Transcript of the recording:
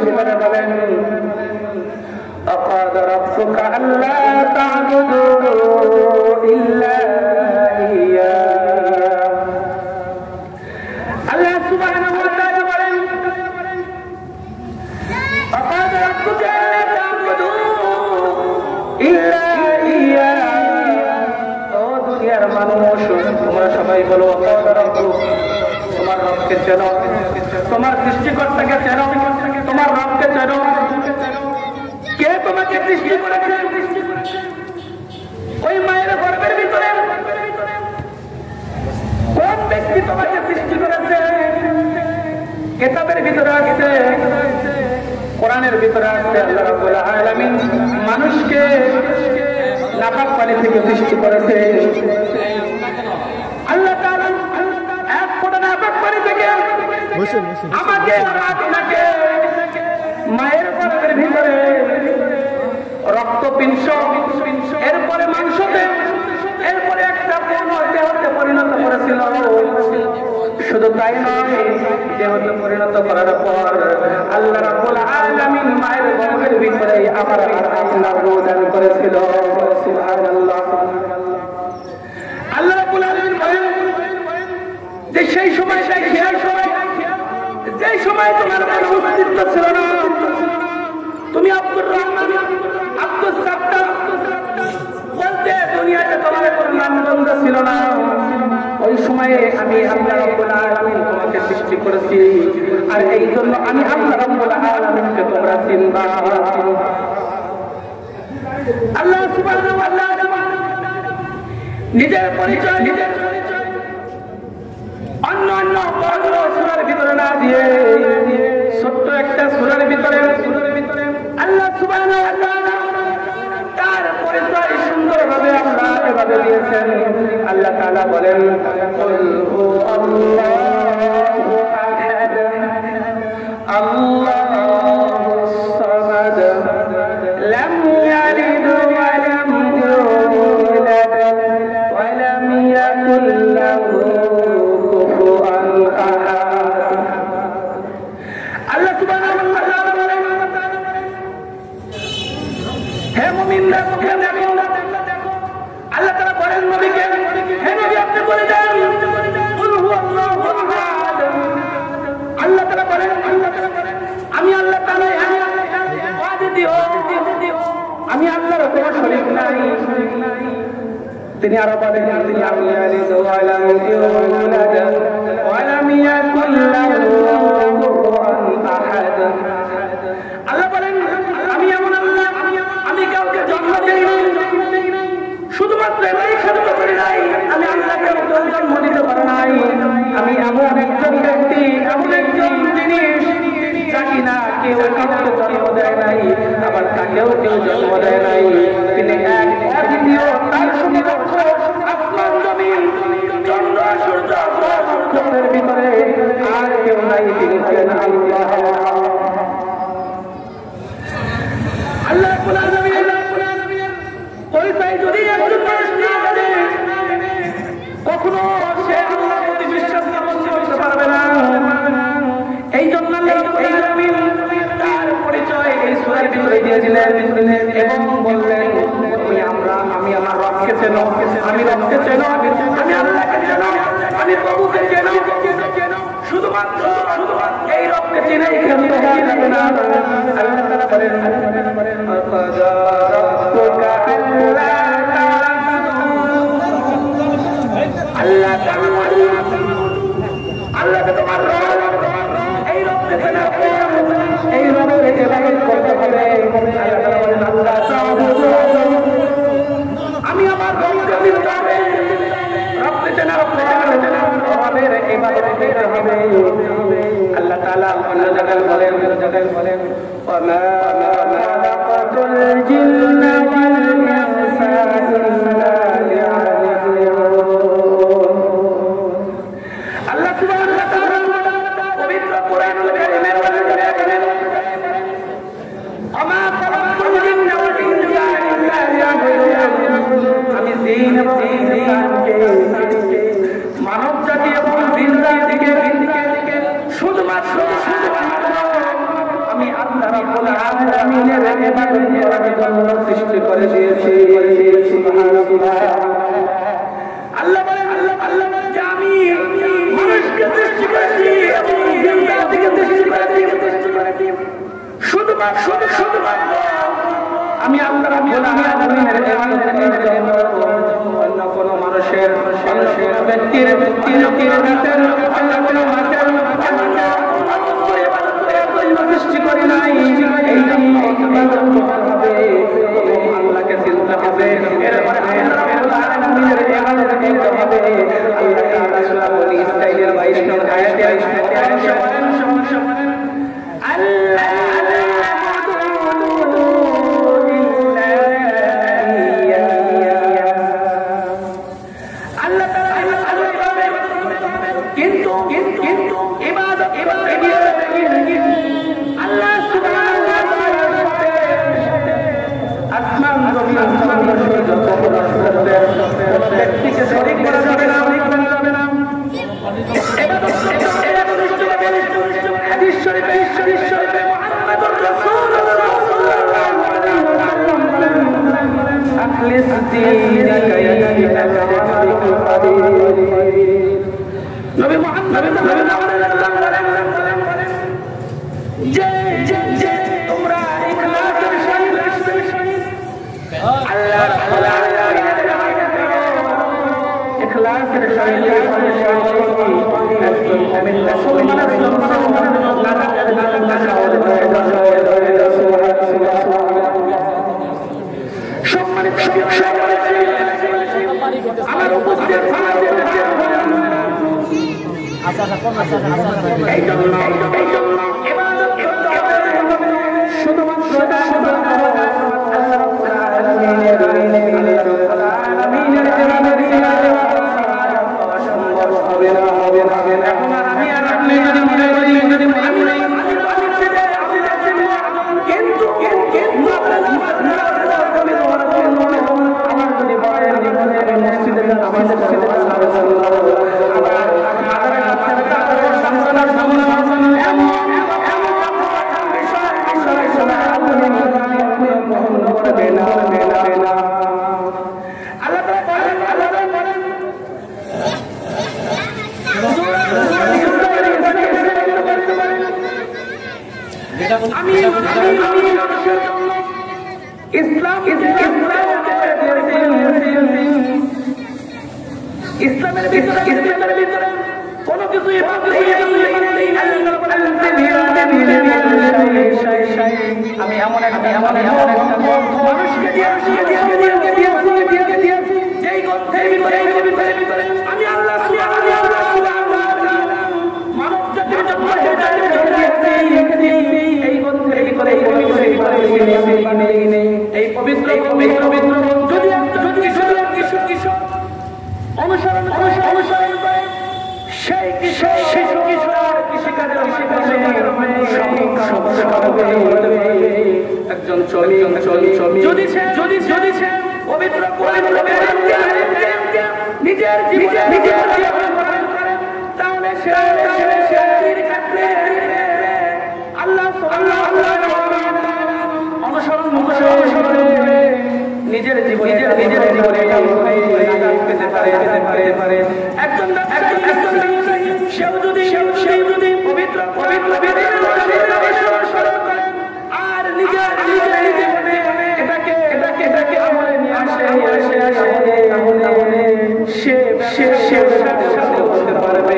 ভিতরে বলেন أقاد ربك ألا تعبدوا إلا إياه الله سبحانه وتعالى বলেন أقاد ربك ألا تعبدوا إلا إياه ও দুনিয়ার মানুষ তোমরা সবাই বলো أقاد ربك তোমার রবকে চেনো তোমার সৃষ্টিকর্তাকে চেনো তোমার রবকে চেনো কে তোমাকে সৃষ্টি করেছে ওই মায়ের গর্ভের ভিতরে কোন ব্যক্তি তোমাকে সৃষ্টি করেছে কিতাবের ভিতরে আছে কোরআনের ভিতরে আছে আল্লাহ রাব্বুল আলামিন মানুষকে নাপাক পানি থেকে সৃষ্টি করেছে আল্লাহ তাআলা এক ফোঁটা নাপাক পানি থেকে আমাকে আপনাকে মায়ের গর্ভের ভিতরে রক্তপিণ্ড এরপরে মাংসতে এরপরে একটা পূর্ণ দেহতে পরিণত করেছিল শুধু তাই নয় দেহতে পরিণত করার পর আল্লাহ রাব্বুল আলামিন মায়ের গর্ভের ভিতরে আমার আপনার রূহ দান করেছিল সুবহানাল্লাহ আল্লাহ রাব্বুল আলামিন বলেন যে সেই সময় যে সময় তোমার কোনো অস্তিত্ব ছিল না তুমি আব্দুর রহমান আব্দুল সাত্তার বলতে দুনিয়াতে তোমার কোনো নামগন্ধ ছিল না ওই সময়ে আমি আল্লাহ রাব্বুল আলামিন তোমাকে সৃষ্টি করেছি আর এই জন্য আমি আল্লাহ রাব্বুল আলামিনকে তোমরা চিনবা আল্লাহ সুবহানাহু ওয়া তাআলা নিজের পরিচয় অন্য বড় সূরার ভিতরে না দিয়ে ছোট্ট একটা সূরার ভিতরে আল্লাহ সুবহানাহু ওয়া তাআলা তার পরিচয় সুন্দরভাবে আল্লাহ এভাবে দিয়েছেন আল্লাহ তাআলা বলেন কুল হুয়াল্লাহু আহাদ আল্লাহুস সামাদ লাম ইয়ালিদ ওয়া লাম ইউলাদ ওয়া লাম ইয়াকুল লাহু কুফুয়ান আহাদ আল্লাহ সুবহানাহু ওয়া তাআলা বলেন হে মুমিনরা তোমরা দেখো আল্লাহ তাআলা বলেন নবীকে হে নবী আপনি বলে দেন কুল হুয়াল্লাহু আহাদ আল্লাহ তাআলা বলেন আমি আল্লাহ তাআলা ওয়াদা দিও আমি আল্লাহর কোনো শরীক নাই তিনি আরো বলেন তিনি আমি ইয়ালিদ ওয়া লাম ইউলাদ ওয়া লাম ইয়াকুল লাহু কুফুয়ান আহাদ আল্লাহ বলেন আমি এমন আল্লাহ আমি কাউকে জন্ম দেই নাই শুধুমাত্র এটাই সত্য করি নাই আমি আল্লাহকে জন্ম দিতে পারি নাই আমি এমন একজন ব্যক্তি এমন একজন জিনিস জানি না কেউ কাউকে জন্ম দেয় নাই আবার তাকেও কেউ জন্ম দেয় নাই তিনি এক অদ্বিতীয় তার সমকক্ষ আসমান জমিন চন্দ্র সূর্য নক্ষত্রের ভিতরে আর কেউ নাই তিনি হলেন আল্লাহ আল্লাহ রাব্বুল আলামিন পরিচয় যদি একজন মানুষ না জানে কখনো সে আল্লাহর প্রতি বিশ্বাস স্থাপন করতে পারবে না এই জন্য আল্লাহ রাব্বুল আলামিন তার পরিচয় এই সূরার ভিতরে দিয়েছিলেন এবং বললেন আমি আমার রবকে চেনো আমি রবকে চেনো আমি আল্লাহকে চেনো আমি প্রভুকে চেনো শুধুমাত্র এই রবকে চিনেই খেলতে যাবে না আল্লাহ তাআলা বলেন আল্লাহকে তোমার এই রবকে চেনো এই রবের ইবাদত করতে হবে আল্লাহ তাআলা বলেন আল্লাহ আমি আমার রবকে চিনতে হবে রবকে চেনার পর রবের ইবাদত করতে হবে আল্লাহ তাআলা অন্য জায়গায় বলেন ওয়ামা খালাকাতুল জিন্না ওয়াল ইনসা ইল্লা লিয়াবুদুন আল্লাহ সুবহানাহু ওয়া তাআলা পবিত্র কোরআনুল কারীমের মধ্যে বলেন ওয়ামা খালাকাতুল জিন্না ওয়াল ইনসা ইল্লা লিয়াবুদুন আমি জিন এবং ইনসানকে মানব জাতি এবং জিন জাতিকে শুধুমাত্র আমি রাব্বুল আলামিনের ইবাদত করার জন্য সৃষ্টি করে দিয়েছি। সুবহানাল্লাহ। আল্লাহ বলেন যে আমি মানুষকে সৃষ্টি করেছি এবং জিন্দা থেকে সৃষ্টি করেছি শুধুমাত্র আমি আল্লাহ রাব্বুল আলামিনের ইবাদত করার জন্য অন্য কোন মানুষের অন্য কোন ব্যক্তির অন্য কোন মাছের অন্য কোন মাছের সৃষ্টি করি নাই। এই জন্য ইবাদত করতে হবে এবং আল্লাহকে চিনতে হবে। এরপরে আল্লাহ রাব্বুল আলামিনের ইবাদত করতে হবে। আল্লাহ তাআলা সূরা বনী ইসরাঈলের 22 নং আয়াতে ব্যক্তিকে শরীক করা যাবে না। হাদিস শরীফে মুহাম্মদুর রাসূলুল্লাহ সাল্লাল্লাহু আলাইহি ওয়াসাল্লাম বলেন আখলিস দীনাকা ইয়াতিকা বিল হাদিস। নবী মুহাম্মদ সাল্লাল্লাহু আলাইহি ওয়াসাল্লাম বলেন যে তোমরা ইখলাসের সহিত আল্লাহ রাব্বুল আলামিনের ইখলাসের সহিত একজন মুমিন সম্মানিত আমার উপস্থিত এই জন্য ইবাদত করতে হবে শুধুমাত্র আল্লাহ রাব্বুল আলামিনের এখন আমি আর আপনি যদি মনে করি কিন্তু আমার যদি বলেন মসজিদে ইসলামের ভিতরে কোনো কিছু আমি এমন একটা মানুষকে দিয়েছি যেই গ্রন্থের ভিতরে আমি আল্লাহ মানব জাতির জন্য এই গ্রন্থের ভিতরে এই পবিত্র যদি কিশোর অনুসরণ করে সেই কিশোর কৃষিকাজের একজন চলি যদি সে পবিত্র নিজের তাহলে আল্লাহ অনুসরণ নিজের জীবনে পেতে পারে একজন সেও যদি পবিত্র আর নিজের এটাকে আমলে নিয়ে আসে সে করতে পারবে